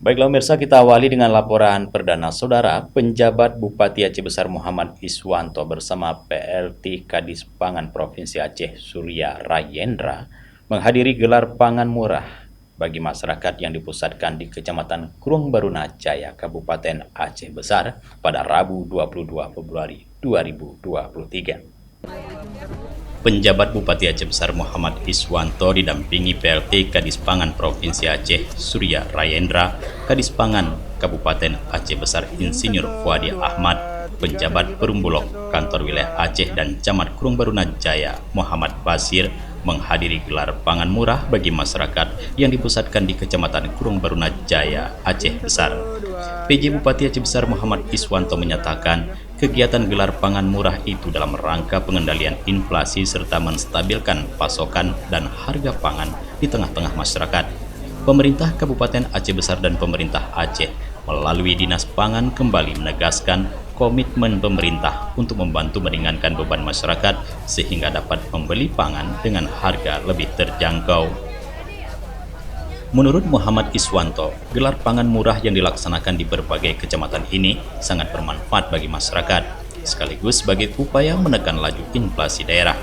Baiklah pemirsa, kita awali dengan laporan perdana saudara. Penjabat Bupati Aceh Besar Muhammad Iswanto bersama PLT Kadis Pangan Provinsi Aceh Surya Rayendra menghadiri gelar pangan murah bagi masyarakat yang dipusatkan di Kecamatan Krung Baruna Jaya, Kabupaten Aceh Besar pada Rabu 22 Februari 2023. Penjabat Bupati Aceh Besar Muhammad Iswanto didampingi PLT Kadis Pangan Provinsi Aceh Surya Rayendra, Kadis Pangan Kabupaten Aceh Besar Insinyur Fuadi Ahmad, Penjabat Perumbulok Kantor Wilayah Aceh dan Camat Krung Baruna Jaya Muhammad Basir menghadiri gelar pangan murah bagi masyarakat yang dipusatkan di Kecamatan Krung Baruna Jaya, Aceh Besar. PJ Bupati Aceh Besar Muhammad Iswanto menyatakan kegiatan gelar pangan murah itu dalam rangka pengendalian inflasi serta menstabilkan pasokan dan harga pangan di tengah-tengah masyarakat. Pemerintah Kabupaten Aceh Besar dan pemerintah Aceh melalui Dinas Pangan kembali menegaskan komitmen pemerintah untuk membantu meringankan beban masyarakat sehingga dapat membeli pangan dengan harga lebih terjangkau. Menurut Muhammad Iswanto, gelar pangan murah yang dilaksanakan di berbagai kecamatan ini sangat bermanfaat bagi masyarakat, sekaligus sebagai upaya menekan laju inflasi daerah.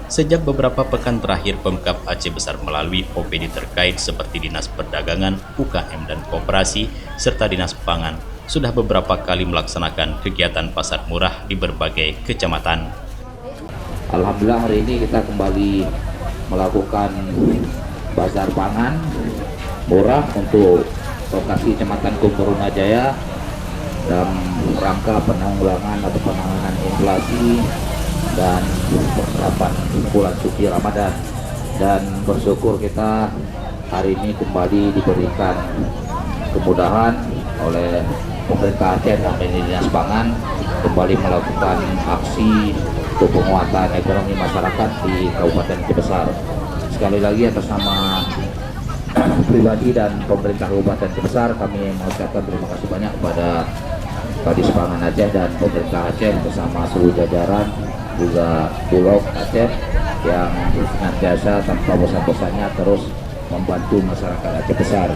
Sejak beberapa pekan terakhir, Pemkab Aceh Besar melalui OPD terkait seperti Dinas Perdagangan, UKM dan Koperasi, serta Dinas Pangan, sudah beberapa kali melaksanakan kegiatan pasar murah di berbagai kecamatan. Alhamdulillah hari ini kita kembali melakukan pasar pangan murah untuk lokasi Kecamatan Krung Baruna Jaya dalam rangka penanggulangan atau penanganan inflasi dan persiapan bulan suci Ramadan. Dan bersyukur kita hari ini kembali diberikan kemudahan oleh pemerintah Aceh dan Dinas Pangan kembali melakukan aksi untuk penguatan ekonomi masyarakat di Kabupaten Aceh Besar. Sekali lagi atas nama pribadi dan pemerintah Kabupaten Aceh Besar, kami mengucapkan terima kasih banyak kepada Kadis Pangan Aceh dan pemerintah Aceh bersama seluruh jajaran juga Bulog Aceh yang senantiasa tanpa bosan-bosannya terus membantu masyarakat Aceh Besar.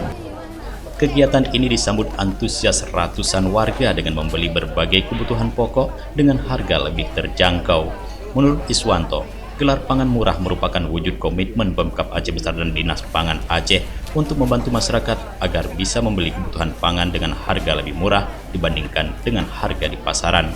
Kegiatan ini disambut antusias ratusan warga dengan membeli berbagai kebutuhan pokok dengan harga lebih terjangkau. Menurut Iswanto, gelar pangan murah merupakan wujud komitmen Pemkab Aceh Besar dan Dinas Pangan Aceh untuk membantu masyarakat agar bisa membeli kebutuhan pangan dengan harga lebih murah dibandingkan dengan harga di pasaran.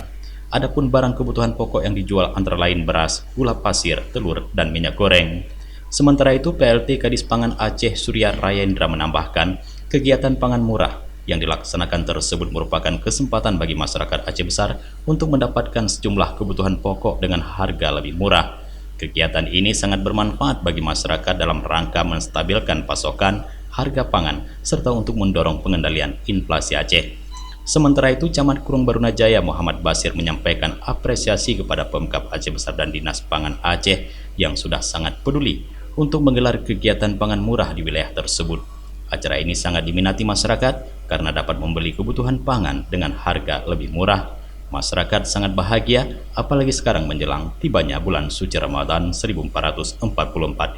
Adapun barang kebutuhan pokok yang dijual antara lain beras, gula pasir, telur, dan minyak goreng. Sementara itu, PLT Kadis Pangan Aceh Surya Rayendra menambahkan, kegiatan pangan murah yang dilaksanakan tersebut merupakan kesempatan bagi masyarakat Aceh Besar untuk mendapatkan sejumlah kebutuhan pokok dengan harga lebih murah. Kegiatan ini sangat bermanfaat bagi masyarakat dalam rangka menstabilkan pasokan, harga pangan, serta untuk mendorong pengendalian inflasi Aceh. Sementara itu, Camat Krung Baruna Jaya Muhammad Basir menyampaikan apresiasi kepada Pemkab Aceh Besar dan Dinas Pangan Aceh yang sudah sangat peduli untuk menggelar kegiatan pangan murah di wilayah tersebut. Acara ini sangat diminati masyarakat karena dapat membeli kebutuhan pangan dengan harga lebih murah. Masyarakat sangat bahagia, apalagi sekarang menjelang tibanya bulan suci Ramadan 1444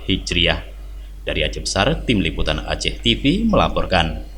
Hijriah. Dari Aceh Besar, Tim Liputan Aceh TV melaporkan.